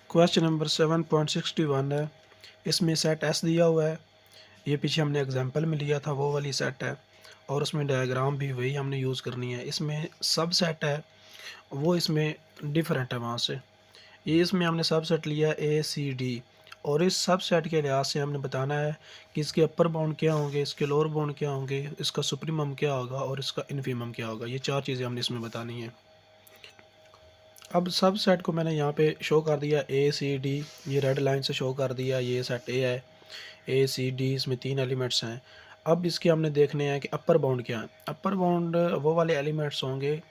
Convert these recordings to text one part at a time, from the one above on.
Question number 7.61 है। इसमें set S दिया हुआ है। ये पीछे हमने एग्जांपल में लिया था वो वाली सेट है, और उसमें डायग्राम भी वही हमने यूज़ करनी है। इसमें सब सेट है वो इसमें डिफरेंट है वहाँ से। ये इसमें हमने सब सेट लिया ए सी डी, और इस सब सेट के लिहाज से हमने बताना है कि इसके अपर बाउंड क्या होंगे, इसके लोअर बाउंड क्या होंगे, इसका सुप्रीमम क्या होगा और इसका इन्फीमम क्या होगा। ये चार चीज़ें हमने इसमें बतानी है। अब सब सेट को मैंने यहाँ पे शो कर दिया ए सी डी, ये रेड लाइन से शो कर दिया। ये सेट ए है, ए सी डी, इसमें तीन एलिमेंट्स हैं। अब इसके हमने देखने हैं कि अपर बाउंड क्या है। अपर बाउंड वो वाले एलिमेंट्स होंगे,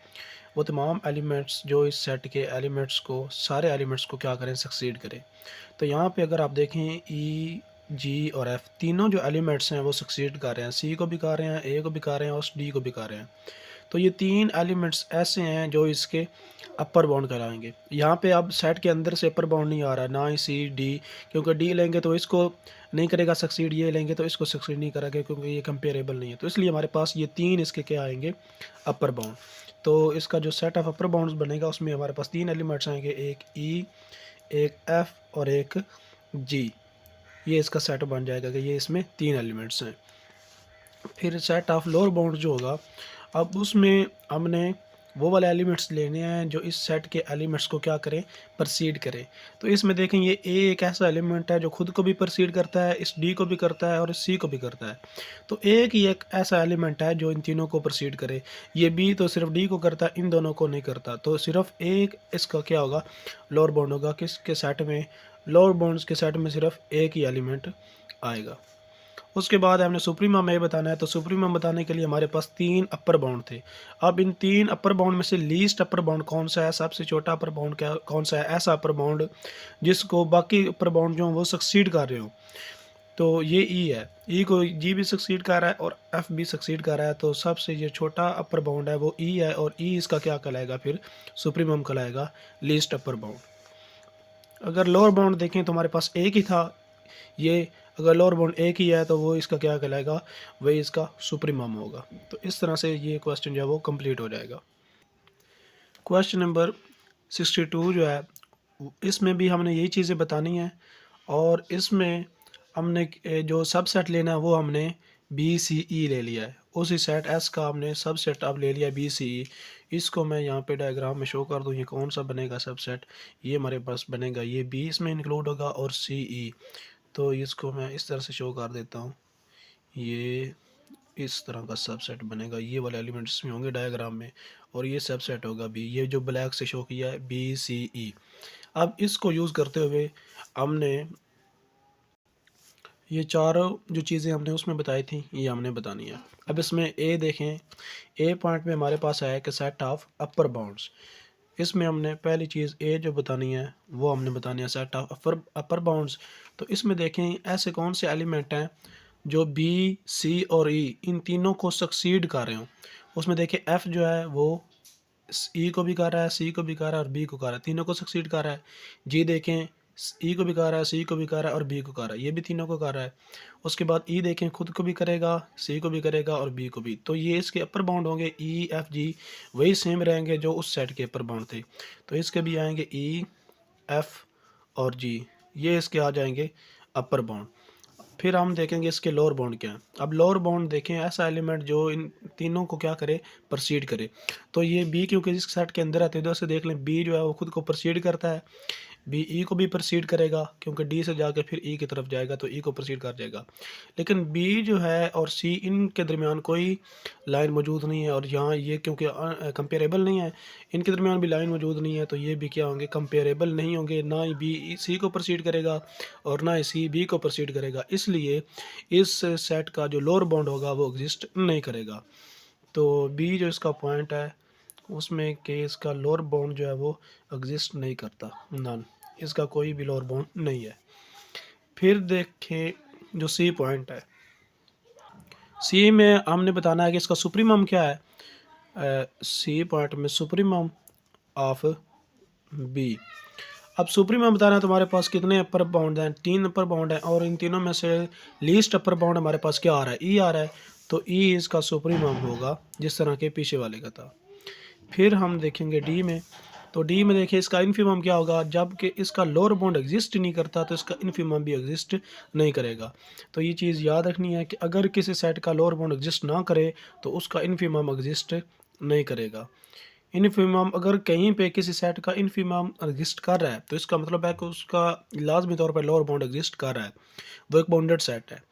वो तमाम एलिमेंट्स जो इस सेट के एलिमेंट्स को, सारे एलिमेंट्स को क्या करें, सक्सीड करें। तो यहाँ पे अगर आप देखें ई जी और एफ तीनों जो एलिमेंट्स हैं वो सक्सीड कर रहे हैं। सी को भी कर रहे हैं, ए को भी कर रहे हैं और डी को भी कर रहे हैं। तो ये तीन एलिमेंट्स ऐसे हैं जो इसके अपर बाउंड कराएंगे। यहाँ पे अब सेट के अंदर से अपर बाउंड नहीं आ रहा, ना ही सी डी, क्योंकि डी लेंगे तो इसको नहीं करेगा सक्सीड, ये लेंगे तो इसको सक्सीड नहीं करेगा क्योंकि ये कंपेरेबल नहीं है। तो इसलिए हमारे पास ये तीन इसके क्या आएंगे, अपर बाउंड। तो इसका जो सेट ऑफ अपर बाउंड्स बनेगा उसमें हमारे पास तीन एलिमेंट्स आएंगे, एक ई, एक एफ और एक जी। ये इसका सेट बन जाएगा कि ये इसमें तीन एलिमेंट्स हैं। फिर सेट ऑफ लोअर बाउंड जो होगा, अब उसमें हमने वो वाले एलिमेंट्स लेने हैं जो इस सेट के एलिमेंट्स को क्या करें, परसीड करें। तो इसमें देखें ये ए एक ऐसा एलिमेंट है जो खुद को भी परसीड करता है, इस डी को भी करता है और इस सी को भी करता है। तो एक ही एक ऐसा एलिमेंट है जो इन तीनों को परसीड करे। ये बी तो सिर्फ डी को करता है, इन दोनों को नहीं करता। तो सिर्फ एक इसका क्या होगा, लोअर बाउंड होगा। किसके सेट में, लोअर बाउंड्स के सेट में सिर्फ एक ही एलिमेंट आएगा। उसके बाद हमने सुप्रीमम ये बताना है। तो सुप्रीमम बताने के लिए हमारे पास तीन अपर बाउंड थे। अब इन तीन अपर बाउंड में से लीस्ट अपर बाउंड कौन सा है, सबसे छोटा अपर बाउंड क्या कौन सा है, ऐसा अपर बाउंड जिसको बाकी अपर बाउंड जो वो सक्सीड कर रहे हो। तो ये ई है, ई को जी भी सक्सीड कर रहा है और एफ भी सक्सीड कर रहा है। तो सबसे ये छोटा अपर बाउंड है वो ई है, और ई इसका क्या कहलाएगा, फिर सुप्रीमम कहलाएगा, लीस्ट अपर बाउंड। अगर लोअर बाउंड देखें तो हमारे पास एक ही था ये, अगर लोअर बाउंड एक ही है तो वो इसका क्या कहलाएगा, वही इसका सुप्रीमम होगा। तो इस तरह से ये क्वेश्चन जो है वो कंप्लीट हो जाएगा। क्वेश्चन नंबर 62 जो है, इसमें भी हमने यही चीज़ें बतानी है, और इसमें हमने जो सबसेट लेना है वो हमने बी सी ई ले लिया है। उसी सेट एस का हमने सबसेट अब ले लिया बी सी ई। इसको मैं यहाँ पे डायग्राम में शो कर दूँ, ये कौन सा बनेगा सबसेट, ये हमारे पास बनेगा, ये बी इसमें इंक्लूड होगा और सी ई। तो इसको मैं इस तरह से शो कर देता हूँ, ये इस तरह का सबसेट बनेगा। ये वाले एलिमेंट्स में होंगे डायग्राम में, और ये सबसेट होगा बी, ये जो ब्लैक से शो किया है बी सी ई। अब इसको यूज़ करते हुए हमने ये चारों जो चीज़ें हमने उसमें बताई थी ये हमने बतानी है। अब इसमें ए देखें, ए पॉइंट में हमारे पास आया कि सेट ऑफ अपर बाउंड्स। इसमें हमने पहली चीज़ ए जो बतानी है वो हमने बतानी है सेट ऑफ अपर बाउंड्स। तो इसमें देखें ऐसे कौन से एलिमेंट हैं जो बी सी और ई इन तीनों को सक्सीड कर रहे हो। उसमें देखें एफ़ जो है वो ई को भी कर रहा है, सी को भी कर रहा है और बी को कर रहा है, तीनों को सक्सीड कर रहा है। जी देखें, ई को भी कर रहा है, सी को भी कर रहा है और बी को कर रहा है, ये भी तीनों को कर रहा है। उसके बाद ई देखें, खुद को भी करेगा, सी को भी करेगा और बी को भी। तो ये इसके अपर बाउंड होंगे ई एफ जी, वही सेम रहेंगे जो उस सेट के अपर बाउंड थे। तो इसके भी आएंगे ई एफ और जी, ये इसके आ जाएंगे अपर बाउंड। फिर हम देखेंगे इसके लोअर बाउंड क्या है। अब लोअर बाउंड देखें, ऐसा एलिमेंट जो इन तीनों को क्या करे, प्रोसीड करे। तो ये बी क्योंकि इस सेट के अंदर आते हैं, इधर से देख लें, बी जो है वो खुद को प्रोसीड करता है, बी ई को भी प्रोसीड करेगा क्योंकि डी से जाके फिर ई की तरफ जाएगा तो ई को प्रोसीड कर जाएगा। लेकिन बी जो है और सी, इनके दरमियान कोई लाइन मौजूद नहीं है, और यहाँ ये क्योंकि कंपेरेबल नहीं है, इनके दरमियान भी लाइन मौजूद नहीं है, तो ये भी क्या होंगे, कंपेरेबल नहीं होंगे। ना ही बी सी को प्रोसीड करेगा और ना ही सी बी को प्रोसीड करेगा, इसलिए इस सेट का जो लोअर बाउंड होगा वो एग्जिस्ट नहीं करेगा। तो बी जो इसका पॉइंट है उसमें कि इसका लोअर बाउंड जो है वो एग्जिस्ट नहीं करता, नन, इसका कोई भी लोअर बाउंड नहीं है। फिर देखें जो सी पॉइंट है, सी में हमने बताना है कि इसका सुप्रीमम क्या है। सी पॉइंट में सुप्रीमम ऑफ बी। अब सुप्रीमम बताना है तो हमारे पास कितने अपर बाउंड हैं, तीन अपर बाउंड हैं, और इन तीनों में से लीस्ट अपर बाउंड हमारे पास क्या आ रहा है, ई आ रहा है। तो ई इसका सुप्रीमम होगा जिस तरह के पीछे वाले का था। फिर हम देखेंगे डी में, तो डी में देखिए इसका इन्फीमम क्या होगा, जबकि इसका लोअर बाउंड एग्जिस्ट ही नहीं करता तो इसका इन्फीमम भी एग्जिस्ट नहीं करेगा। तो ये चीज़ याद रखनी है कि अगर किसी सेट का लोअर बाउंड एग्जिस्ट ना करे तो उसका इन्फीमम एग्जिस्ट नहीं करेगा। इन्फीमम अगर कहीं पे किसी सेट का इन्फीमम एग्जिस्ट कर रहा है तो इसका मतलब है कि उसका लाजमी तौर पर लोअर बाउंड एग्जिस्ट कर रहा है, वो एक बाउंडेड सेट है।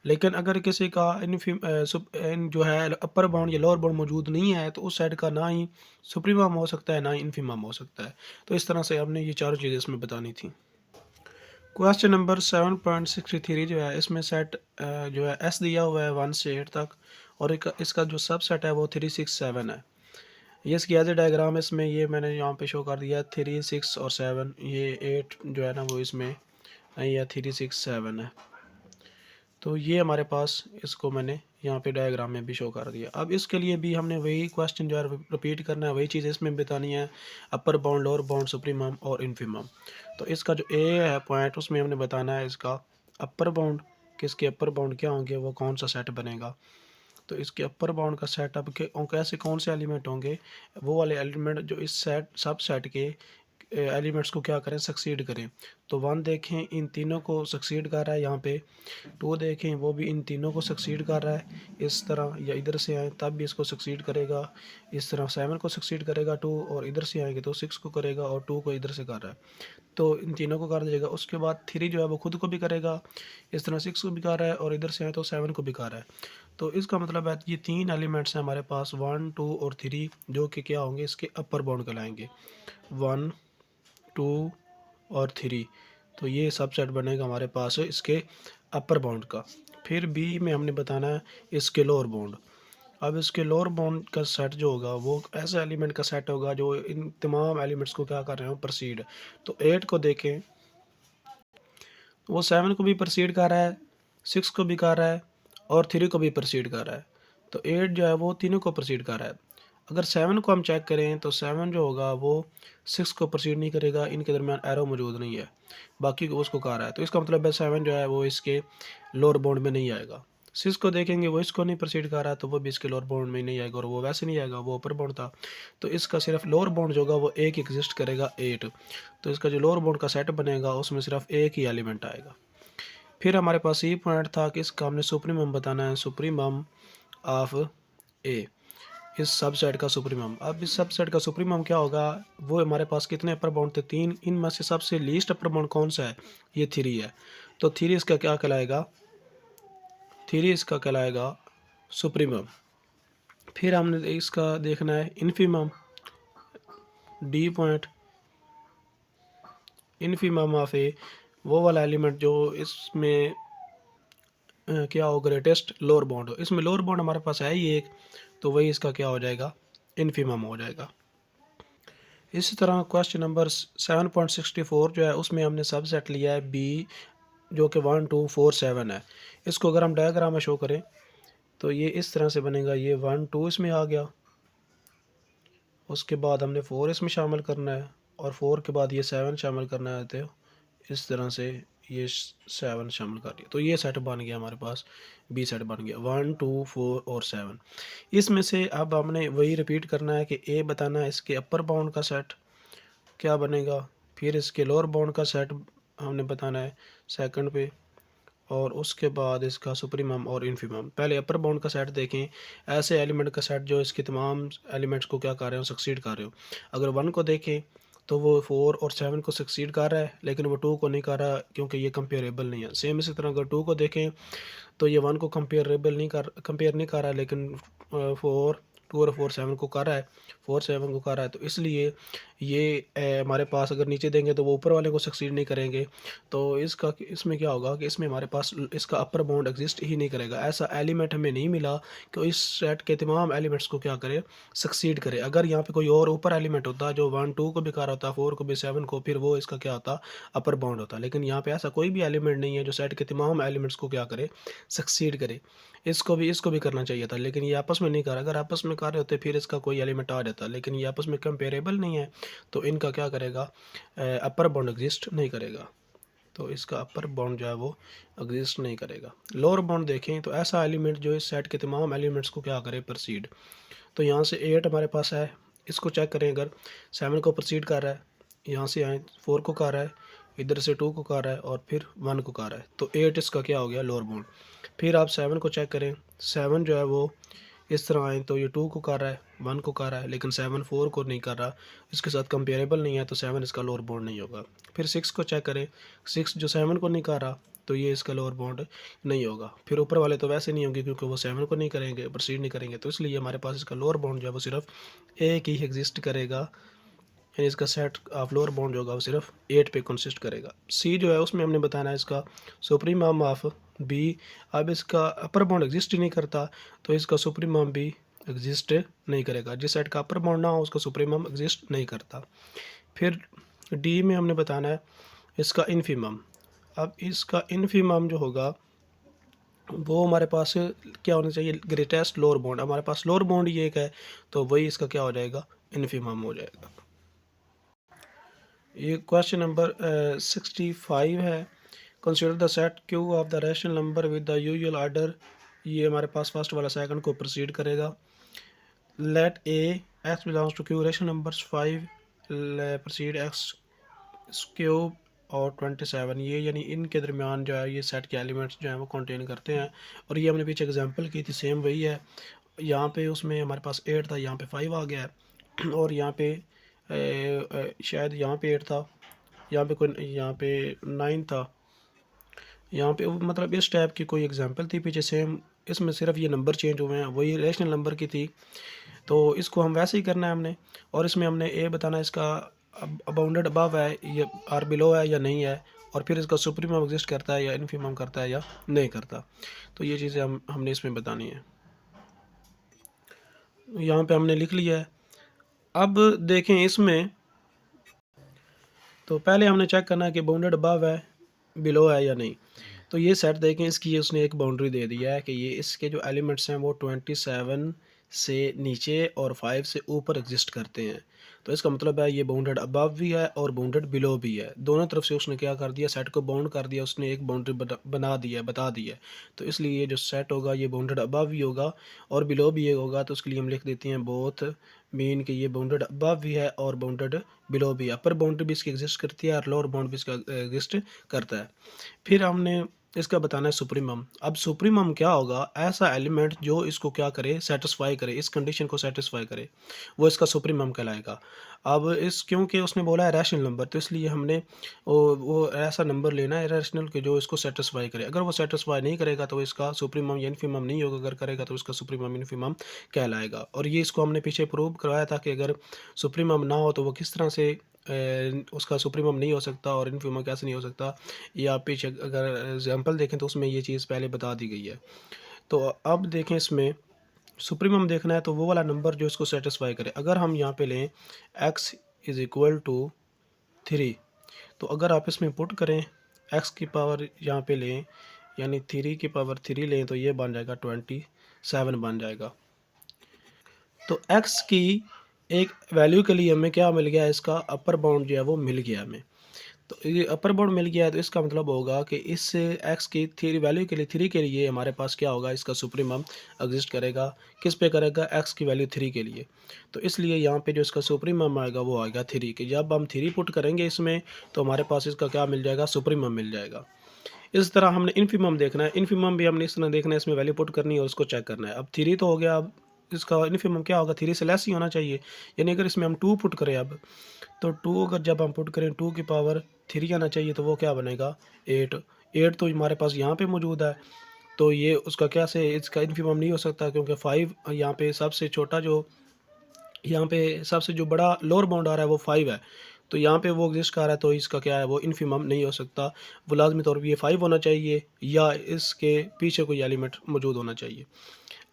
लेकिन अगर किसी का जो है अपर बाउंड या लोअर बाउंड मौजूद नहीं है तो उस सेट का ना ही सुप्रीमम हो सकता है ना ही इन्फीमम हो सकता है। तो इस तरह से हमने ये चारों चीज़ें इसमें बतानी थी। क्वेश्चन नंबर 7.63 जो है इसमें सेट जो है एस दिया हुआ है 1 से 8 तक, और इसका जो सब सेट है वो 3 6 7 है। ये इसकी एज ए डायग्राम इसमें ये मैंने यहाँ पे शो कर दिया 3 6 और 7, ये 8 जो है ना वो इसमें नहीं है, 3 6 7 है। तो ये हमारे पास इसको मैंने यहाँ पे डायग्राम में भी शो कर दिया। अब इसके लिए भी हमने वही क्वेश्चन जो है रिपीट करना है, वही चीज़ इसमें बतानी है, upper bound lower bound supremum और इन्फीमम। तो इसका जो ए है पॉइंट उसमें हमने बताना है इसका अपर बाउंड, कि इसके अपर बाउंड क्या होंगे, वो कौन सा सेट बनेगा। तो इसके अपर बाउंड का सेट अब के कैसे कौन से एलिमेंट होंगे, वो वाले एलिमेंट जो इस सेट सब सेट के एलिमेंट्स को क्या करें, सक्सीड करें। तो 1 देखें इन तीनों को सक्सीड कर रहा है यहाँ पे, 2 देखें वो भी इन तीनों को सक्सीड कर रहा है इस तरह, या इधर से आए तब भी इसको सक्सीड करेगा इस तरह, 7 को सक्सीड करेगा 2, और इधर से आएंगे तो 6 को करेगा, और 2 को इधर से कर रहा है तो इन तीनों को कर देगा। उसके बाद 3 जो है वो खुद को भी करेगा इस तरह, 6 को भी कर रहा है, और इधर से आए तो 7 को भी कर रहा है। तो इसका मतलब है ये 3 एलिमेंट्स हैं हमारे पास 1 2 और 3, जो कि क्या होंगे, इसके अपर बाउंड कहलाएंगे 1 2 और 3। तो ये सबसेट बनेगा हमारे पास इसके अपर बाउंड का। फिर बी में हमने बताना है इसके लोअर बाउंड। अब इसके लोअर बाउंड का सेट जो होगा वो ऐसा एलिमेंट का सेट होगा जो इन तमाम एलिमेंट्स को क्या कर रहे हो, प्रोसीड। तो 8 को देखें, वो 7 को भी प्रोसीड कर रहा है, 6 को भी कर रहा है, और 3 को भी प्रोसीड कर रहा है। तो 8 जो है वो तीनों को प्रोसीड कर रहा है। अगर 7 को हम चेक करें तो 7 जो होगा वो 6 को प्रोसीड नहीं करेगा, इनके दरमियान एरो मौजूद नहीं है, बाकी को उसको कर रहा है। तो इसका मतलब है 7 जो है वो इसके लोअर बाउंड में नहीं आएगा। 6 को देखेंगे, वो इसको नहीं प्रोसीड कर रहा है तो वो भी इसके लोअर बाउंड में नहीं आएगा, और वो वैसे नहीं आएगा, वो अपर बाउंड था। तो इसका सिर्फ लोअर बाउंड जो होगा वो एक एग्जिस्ट करेगा 8। तो इसका जो लोअर बाउंड का सेट बनेगा उसमें सिर्फ एक ही एलिमेंट आएगा। फिर हमारे पास ये पॉइंट था कि इसका हमने सुप्रीमम बताना है, सुप्रीमम ऑफ ए, इस सबसेट का सुप्रीमम। अब इस सबसेट का सुप्रीमम क्या होगा, वो हमारे पास कितने अपर बाउंड थे, 3, इनमें से सबसे लीस्ट अपर बाउंड कौन सा है, ये 3 है। तो 3 इसका क्या कहलाएगा, 3 इसका कहलाएगा सुप्रीमम। फिर हमने इसका देखना है infimum, D point, infimum of A, वो वाला एलिमेंट जो इसमें क्या हो, ग्रेटेस्ट लोअर बाउंड हो। इसमें लोअर बाउंड हमारे पास है ही एक, तो वही इसका क्या हो जाएगा, इन्फीमम हो जाएगा। इसी तरह क्वेश्चन नंबर 7.64 जो है उसमें हमने सब सेट लिया है बी, जो कि 1 2 4 7 है। इसको अगर हम डायग्राम में शो करें तो ये इस तरह से बनेगा, ये 1 2 इसमें आ गया, उसके बाद हमने 4 इसमें शामिल करना है, और 4 के बाद ये 7 शामिल करना है। तो इस तरह से ये 7 शामिल कर दिया, तो ये सेट बन गया हमारे पास, बी सेट बन गया 1 2 4 और 7। इसमें से अब हमने वही रिपीट करना है कि ए बताना है इसके अपर बाउंड का सेट क्या बनेगा, फिर इसके लोअर बाउंड का सेट हमने बताना है सेकंड पे, और उसके बाद इसका सुप्रीमम और इन्फीमम। पहले अपर बाउंड का सेट देखें, ऐसे एलिमेंट का सेट जो इसके तमाम एलिमेंट्स को क्या कर रहे हो, सक्सीड कर रहे हो। अगर 1 को देखें तो वो 4 और 7 को सक्सीड कर रहा है, लेकिन वो 2 को नहीं कर रहा क्योंकि ये कंपेरेबल नहीं है। सेम इसी तरह अगर 2 को देखें तो ये 1 को कंपेयर नहीं कर रहा है, लेकिन 4 2 और 4 7 को कर रहा है, 4 7 को कर रहा है। तो इसलिए ये हमारे पास अगर नीचे देंगे तो वो ऊपर वाले को सक्सीड नहीं करेंगे। तो इसमें क्या होगा कि इसमें हमारे पास इसका अपर बाउंड एग्जिस्ट ही नहीं करेगा। ऐसा एलिमेंट हमें नहीं मिला कि इस सेट के तमाम एलिमेंट्स को क्या करे, सक्सीड करे। अगर यहाँ पे कोई और ऊपर एलिमेंट होता जो 1 2 को भी कर रहा होता, 4 को भी, 7 को, फिर वो इसका क्या होता, अपर बाउंड होता। लेकिन यहाँ पे ऐसा कोई भी एलिमेंट नहीं है जो सेट के तमाम एलिमेंट्स को क्या करे, सक्सीड करे। इसको भी करना चाहिए था, लेकिन ये आपस में नहीं कर रहा। अगर आपस में कर रहे होते फिर इसका कोई एलिमेंट आ जाता, लेकिन ये आपस में कंपेरेबल नहीं है, तो इनका क्या करेगा, अपर बाउंड एग्जिस्ट नहीं करेगा। तो इसका अपर बाउंड जो है वो एग्जिस्ट नहीं करेगा। लोअर बाउंड देखें तो ऐसा एलिमेंट जो इस सेट के तमाम एलिमेंट्स को क्या करे, प्रोसीड। तो यहाँ से 8 हमारे पास है, इसको चेक करें, अगर 7 को प्रोसीड कर रहा है, यहाँ से आए 4 को कर रहा है, इधर से 2 को कर रहा है और फिर 1 को कर रहा है, तो 8 इसका क्या हो गया, लोअर बाउंड। फिर आप 7 को चेक करें, 7 जो है वो इस तरह आए तो ये 2 को कर रहा है, 1 को कर रहा है, लेकिन 7 4 को नहीं कर रहा, इसके साथ कंपेरेबल नहीं है, तो 7 इसका लोअर बाउंड नहीं होगा। फिर 6 को चेक करें, 6 जो 7 को नहीं कर रहा, तो ये इसका लोअर बाउंड नहीं होगा। फिर ऊपर वाले तो वैसे नहीं होंगे क्योंकि वो 7 को नहीं करेंगे, प्रोसीड नहीं करेंगे, तो इसलिए हमारे पास इसका लोअर बाउंड जो है वो सिर्फ एक ही एग्जिस्ट करेगा, यानी इसका सेट ऑफ लोअर बाउंड जो होगा वो सिर्फ 8 पे कंसिस्ट करेगा। सी जो है उसमें हमने बताना है इसका सुप्रीमम ऑफ बी। अब इसका अपर बाउंड एग्जिस्ट ही नहीं करता, तो इसका सुप्रीमम भी एग्जिस्ट नहीं करेगा। जिस सेट का अपर बाउंड ना हो उसका सुप्रीमम एग्जिस्ट नहीं करता। फिर डी में हमने बताना है इसका इन्फीमम। अब इसका इन्फीमम जो होगा वो हमारे पास क्या होना चाहिए, ग्रेटेस्ट लोअर बाउंड। हमारे पास लोअर बाउंड ये एक है, तो वही इसका क्या हो जाएगा, इन्फीमम हो जाएगा। ये क्वेश्चन नंबर 65 है। Consider the set Q of the rational number with the usual order. ये हमारे पास फर्स्ट वाला सेकंड को प्रोसीड करेगा। Let a x belongs to Q, rational numbers 5 proceed x cube और 27, ये यानी इनके दरमियान जो है ये सेट के एलिमेंट्स जो हैं वो कंटेन करते हैं। और ये हमने पीछे एग्जांपल की थी, सेम वही है। यहाँ पे उसमें हमारे पास 8 था, यहाँ पे 5 आ गया है। और यहाँ पे शायद यहाँ पे 8 था, यहाँ पे कोई, यहाँ पे 9 था, यहाँ पे मतलब इस टाइप की कोई एग्जांपल थी पीछे सेम। इसमें सिर्फ ये नंबर चेंज हुए हैं, वही रेशनल नंबर की थी, तो इसको हम वैसे ही करना है हमने। और इसमें हमने ए बताना है इसका बाउंडेड अबव है या और बिलो है या नहीं है, और फिर इसका सुप्रीमम एग्जिस्ट करता है या इनफीमम करता है या नहीं करता। तो ये चीज़ें हमने इसमें बतानी है। यहाँ पे हमने लिख लिया है। अब देखें इसमें, तो पहले हमने चेक करना है कि बाउंडेड अबव है, बिलो है या नहीं। तो ये सेट देखें, इसकी उसने एक बाउंड्री दे दिया है कि ये इसके जो एलिमेंट्स हैं वो 27 से नीचे और 5 से ऊपर एग्जिस्ट करते हैं। तो इसका मतलब है ये बाउंडेड अबव भी है और बाउंडेड बिलो भी है। दोनों तरफ से उसने क्या कर दिया, सेट को बाउंड कर दिया, उसने एक बाउंड्री बना दिया, बता दिया। तो इसलिए ये जो सेट होगा ये बाउंडेड अबव भी होगा और बिलो भी होगा। तो उसके लिए हम लिख देते हैं बोथ मीन कि ये बाउंडेड अबव भी है और बाउंडेड बिलो भी है। अपर बाउंड्री भी इसकी एग्जिस्ट करती है और लोअर बाउंड भी इसका एग्जिस्ट करता है। फिर हमने इसका बताना है सुप्रीमम। अब सुप्रीमम क्या होगा, ऐसा एलिमेंट जो इसको क्या करे, सेटिस्फाई करे, इस कंडीशन को सेटिस्फाई करे, वो इसका सुप्रीमम कहलाएगा। अब इस क्योंकि उसने बोला है रैशनल नंबर, तो इसलिए हमने वो ऐसा नंबर लेना है रैशनल के जो इसको सेटिस्फाई करे। अगर वो सेटिस्फाई नहीं करेगा तो इसका सुप्रीमम या इनफीमम नहीं होगा, अगर करेगा तो इसका सुप्रीमम इनफीमम कहलाएगा। और ये इसको हमने पीछे प्रूव करवाया था कि अगर सुप्रीमम ना हो तो वो किस तरह से उसका सुप्रीमम नहीं हो सकता और इनफीमम कैसे नहीं हो सकता। ये आप पीछे अगर एग्जांपल देखें तो उसमें ये चीज़ पहले बता दी गई है। तो अब देखें इसमें सुप्रीमम देखना है तो वो वाला नंबर जो इसको सेटिस्फाई करे। अगर हम यहाँ पे लें x इज़ इक्वल टू 3, तो अगर आप इसमें पुट करें x की पावर यहाँ पे लें, यानी 3 की पावर 3 लें, तो ये बन जाएगा 27 बन जाएगा। तो x की एक वैल्यू के लिए हमें क्या मिल गया, इसका अपर बाउंड जो है वो मिल गया हमें। तो ये अपर बाउंड मिल गया है, तो इसका मतलब होगा कि इस x की 3 वैल्यू के लिए 3 के लिए हमारे पास क्या होगा, इसका सुप्रीमम एग्जिस्ट करेगा। किस पे करेगा, x की वैल्यू 3 के लिए। तो इसलिए यहाँ पे जो इसका सुप्रीमम आएगा वो आएगा 3 के। जब हम 3 पुट करेंगे इसमें तो हमारे पास इसका क्या मिल जाएगा, सुप्रीमम मिल जाएगा। इस तरह हमने इनफीमम देखना है, इनफीमम भी हमने इस तरह देखना है, इसमें वैल्यू पुट करनी है और उसको चेक करना है। अब 3 तो हो गया, अब इसका इनफीमम क्या होगा, 3 से लेस ही होना चाहिए। यानी अगर इसमें हम 2 पुट करें अब, तो 2 अगर जब हम पुट करें 2 की पावर 3 आना चाहिए, तो वो क्या बनेगा 8। 8 तो हमारे पास यहाँ पे मौजूद है, तो ये उसका क्या से इसका इनफीमम नहीं हो सकता क्योंकि 5 यहाँ पे सबसे छोटा जो, यहाँ पे सबसे जो बड़ा लोअर बाउंड आ रहा है वो 5 है, तो यहाँ पे वो एग्जिस्ट कर रहा है, तो इसका क्या है वो इनफीमम नहीं हो सकता। वो लाजमी तौर पर ये 5 होना चाहिए या इसके पीछे कोई एलिमेंट मौजूद होना चाहिए।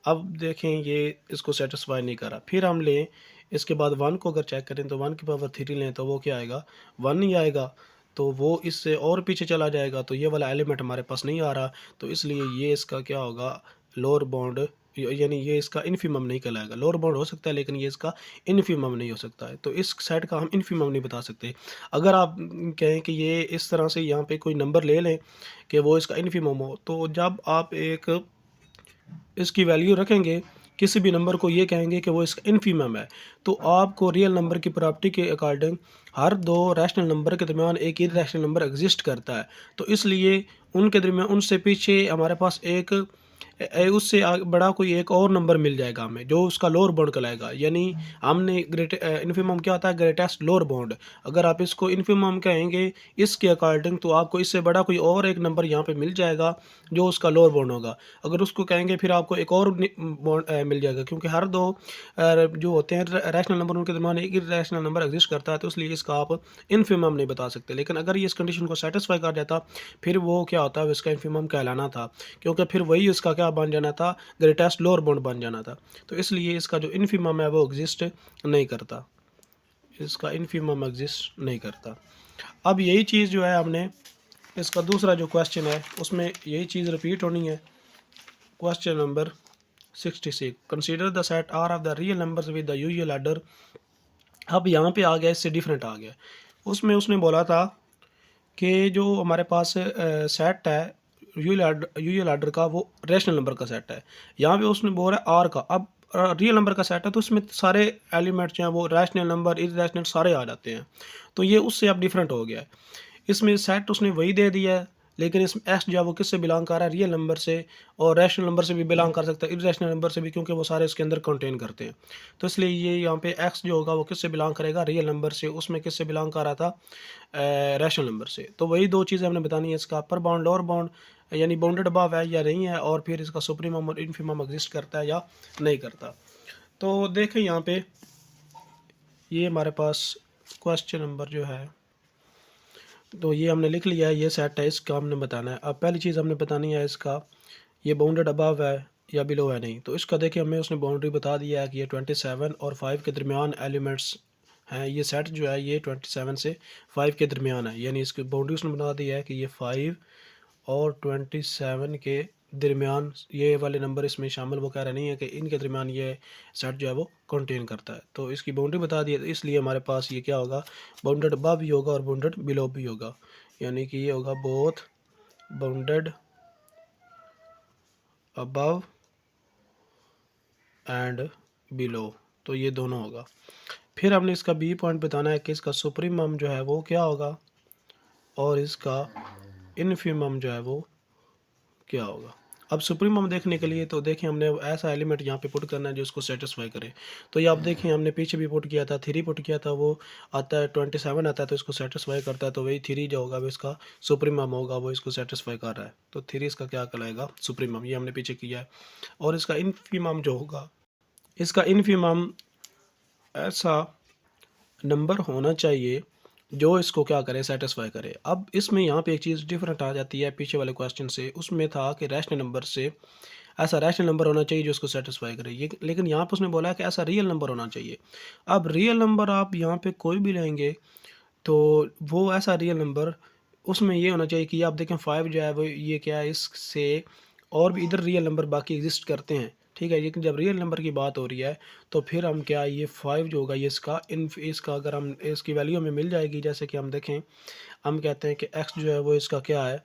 अब देखें ये इसको सेटिस्फाई नहीं कर रहा। फिर हम लें इसके बाद 1 को अगर चेक करें तो 1 की पावर 3 लें तो वो क्या आएगा, 1 ही आएगा। तो वो इससे और पीछे चला जाएगा, तो ये वाला एलिमेंट हमारे पास नहीं आ रहा, तो इसलिए ये इसका क्या होगा, लोअर बाउंड, यानी ये इसका इनफीमम नहीं कहलाएगा। लोअर बाउंड हो सकता है लेकिन ये इसका इनफीमम नहीं हो सकता है, तो इस सेट का हम इनफीमम नहीं बता सकते। अगर आप कहें कि ये इस तरह से यहाँ पे कोई नंबर ले लें कि वो इसका इनफीमम हो, तो जब आप एक इसकी वैल्यू रखेंगे किसी भी नंबर को ये कहेंगे कि वो इसका इन्फीमम है, तो आपको रियल नंबर की प्रॉपर्टी के अकॉर्डिंग हर दो रैशनल नंबर के दरमियान एक इर्रेशनल नंबर एग्जिस्ट करता है। तो इसलिए उनके दरमियान उनसे पीछे हमारे पास एक उससे बड़ा कोई एक और नंबर मिल जाएगा हमें जो उसका लोअर बाउंड कहलाएगा। यानी हमने इन्फीमम क्या होता है, ग्रेटेस्ट लोअर बाउंड। अगर आप इसको इन्फीमम कहेंगे इसके अकॉर्डिंग, तो आपको इससे बड़ा कोई और एक नंबर यहाँ पे मिल जाएगा जो उसका लोअर बाउंड होगा। अगर उसको कहेंगे फिर आपको एक और बाउंड मिल जाएगा, क्योंकि हर दो जो होते हैं रैशनल नंबर उनके दरमियान एक इर्रेशनल नंबर एग्जिस्ट करता है, तो इसलिए इसका आप इन्फीमम नहीं बता सकते। लेकिन अगर ये इस कंडीशन को सेटिस्फाई कर जाता, फिर वो क्या होता है, इसका इन्फीमम कहलाना था, क्योंकि फिर वही इसका क्या बन जाना था, ग्रेटेस्ट लोअर बाउंड बन जाना था। तो इसलिए इसका जो इन्फीमम है वो एग्जिस्ट नहीं करता, इसका इन्फीमम एग्जिस्ट नहीं करता। अब यही चीज़ जो है हमने इसका दूसरा जो क्वेश्चन है उसमें यही चीज़ रिपीट होनी है। Question number 66, consider the set R of the real numbers with the usual order. अब यहाँ पे आ गया, इससे डिफरेंट आ गया। उसमें उसने बोला था कि जो हमारे पास सेट है यूजुअल ऑर्डर का, वो रैशनल नंबर का सेट है। यहाँ पे उसने बोला है आर का। अब रियल नंबर का सेट है तो उसमें सारे एलिमेंट्स जो हैं वो रैशनल नंबर इर्रेशनल सारे आ जाते हैं। तो ये उससे अब डिफरेंट हो गया है। इसमें सेट उसने वही दे दिया है, लेकिन इसमें एक्स जो है वो किससे बिलोंग कर रहा है, रियल नंबर से, और रैशनल नंबर से भी बिलोंग कर सकता है, इर्रेशनल नंबर से भी, क्योंकि वो सारे इसके अंदर कंटेन करते हैं। तो इसलिए ये यहाँ पे एक्स जो होगा वो किससे बिलोंग करेगा, रियल नंबर से। उसमें किससे बिलोंग कर रहा था, रैशनल नंबर से। तो वही दो चीज़ें हमने बतानी है, इसका अपर बाउंड लोअर बाउंड, यानी बाउंडेड अबव है या नहीं है, और फिर इसका सुप्रीमम और इन्फीमम एग्जिस्ट करता है या नहीं करता। तो देखें यहाँ पे ये हमारे पास क्वेश्चन नंबर जो है, तो ये हमने लिख लिया है, ये सेट है, इसका हमने बताना है। अब पहली चीज़ हमने बतानी है इसका ये बाउंडेड अबव है या बिलो है नहीं। तो इसका देखिए हमें उसने बाउंड्री बता दिया है कि ये 27 और 5 के दरमियान एलिमेंट्स हैं। ये सेट जो है ये 27 से 5 के दरमियान है, यानी इसकी बाउंड्री उसने बता दी है कि ये 5 और 27 के दरमियान ये वाले नंबर इसमें शामिल। वो कह रहे नहीं है कि इनके दरमियान ये सेट जो है वो कंटेन करता है। तो इसकी बाउंड्री बता दी है, तो इसलिए हमारे पास ये क्या होगा, बाउंडेड अबव भी होगा और बाउंडेड बिलो भी होगा। यानी कि ये होगा both bounded above and below, तो ये दोनों होगा। फिर हमने इसका बी पॉइंट बताना है कि इसका सुप्रीमम जो है वो क्या होगा और इसका इन्फीमम जो है वो क्या होगा। अब सुप्रीमम देखने के लिए तो देखें हमने ऐसा एलिमेंट यहाँ पे पुट करना है जो इसको सेटिस्फाई करे। तो ये आप देखें हमने पीछे भी पुट किया था, 3 पुट किया था, वो आता है 27 आता है, तो इसको सेटिस्फाई करता है। तो वही 3 जो होगा वो इसका सुप्रीमम होगा, वो इसको सेटिस्फाई कर रहा है। तो 3 इसका क्या कहलाएगा, सुप्रीमम। ये हमने पीछे किया है। और इसका इन्फीमम जो होगा, इसका इन्फीमम ऐसा नंबर होना चाहिए जो इसको क्या करे, सेटिस्फाई करे। अब इसमें यहाँ पे एक चीज़ डिफरेंट आ जाती है पीछे वाले क्वेश्चन से। उसमें था कि रैशनल नंबर से ऐसा रैशनल नंबर होना चाहिए जो इसको सेटिस्फाई करे, ये लेकिन यहाँ पे उसने बोला है कि ऐसा रियल नंबर होना चाहिए। अब रियल नंबर आप यहाँ पे कोई भी लेंगे तो वो ऐसा रियल नंबर उसमें ये होना चाहिए कि आप देखें 5 जो है वो ये क्या है, इससे और भी इधर रियल नंबर बाकी एग्जिस्ट करते हैं, ठीक है। लेकिन जब रियल नंबर की बात हो रही है तो फिर हम क्या, ये 5 जो होगा ये इसका अगर हम इसकी वैल्यू हमें मिल जाएगी, जैसे कि हम देखें, हम कहते हैं कि x जो है वो इसका क्या है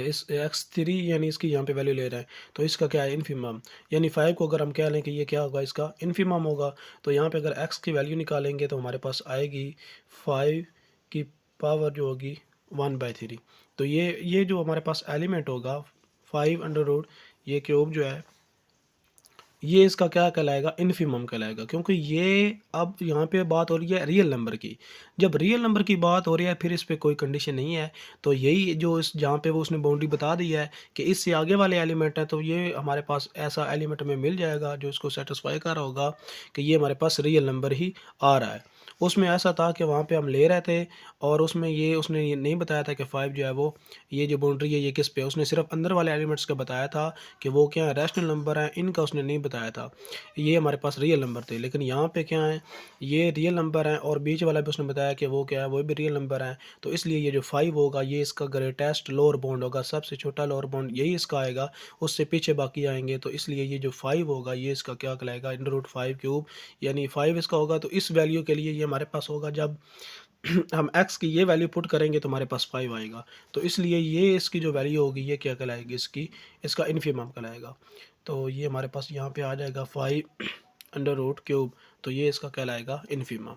इस x3, यानी इसकी यहाँ पे वैल्यू ले रहे हैं, तो इसका क्या है, इन्फीमम। यानी 5 को अगर हम कह लें कि ये क्या होगा, इसका इन्फीमम होगा, तो यहाँ पे अगर x की वैल्यू निकालेंगे तो हमारे पास आएगी 5 की पावर जो होगी 1/3। तो ये जो हमारे पास एलिमेंट होगा 5 अंडर रूट ये क्यूब जो है, ये इसका क्या कहलाएगा, इन्फीमम कहलाएगा। क्योंकि ये अब यहाँ पे बात हो रही है रियल नंबर की। जब रियल नंबर की बात हो रही है फिर इस पे कोई कंडीशन नहीं है। तो यही जो इस जहाँ पे वो उसने बाउंड्री बता दी है कि इससे आगे वाले एलिमेंट हैं, तो ये हमारे पास ऐसा एलिमेंट हमें मिल जाएगा जो इसको सेटिस्फाई कर रहा होगा कि ये हमारे पास रियल नंबर ही आ रहा है। उसमें ऐसा था कि वहाँ पे हम ले रहे थे और उसमें ये उसने ये नहीं बताया था कि 5 जो है वो ये जो बाउंड्री है ये किस पे है। उसने सिर्फ अंदर वाले एलिमेंट्स का बताया था कि वो क्या है, रैशनल नंबर हैं, इनका उसने नहीं बताया था। ये हमारे पास रियल नंबर थे, लेकिन यहाँ पे क्या है, ये रियल नंबर हैं और बीच वाला भी उसने बताया कि वो क्या है, वो भी रियल नंबर हैं। तो इसलिए ये जो 5 होगा ये इसका ग्रेटेस्ट लोअर बाउंड होगा, सबसे छोटा लोअर बाउंड यही इसका आएगा, उससे पीछे बाकी आएंगे। तो इसलिए ये जो 5 होगा ये इसका क्या कहलाएगा, √5 क्यूब, यानी 5 इसका होगा। तो इस वैल्यू के लिए ये हमारे पास होगा, जब हम x की ये वैल्यू पुट करेंगे तो हमारे पास 5 आएगा। तो इसलिए ये इसकी जो वैल्यू होगी ये क्या कहलाएगी, इसका इन्फीमम कहलाएगा। तो ये हमारे पास यहाँ पे आ जाएगा 5 अंडर रूट क्यूब, तो ये इसका कहलाएगा इन्फीमम।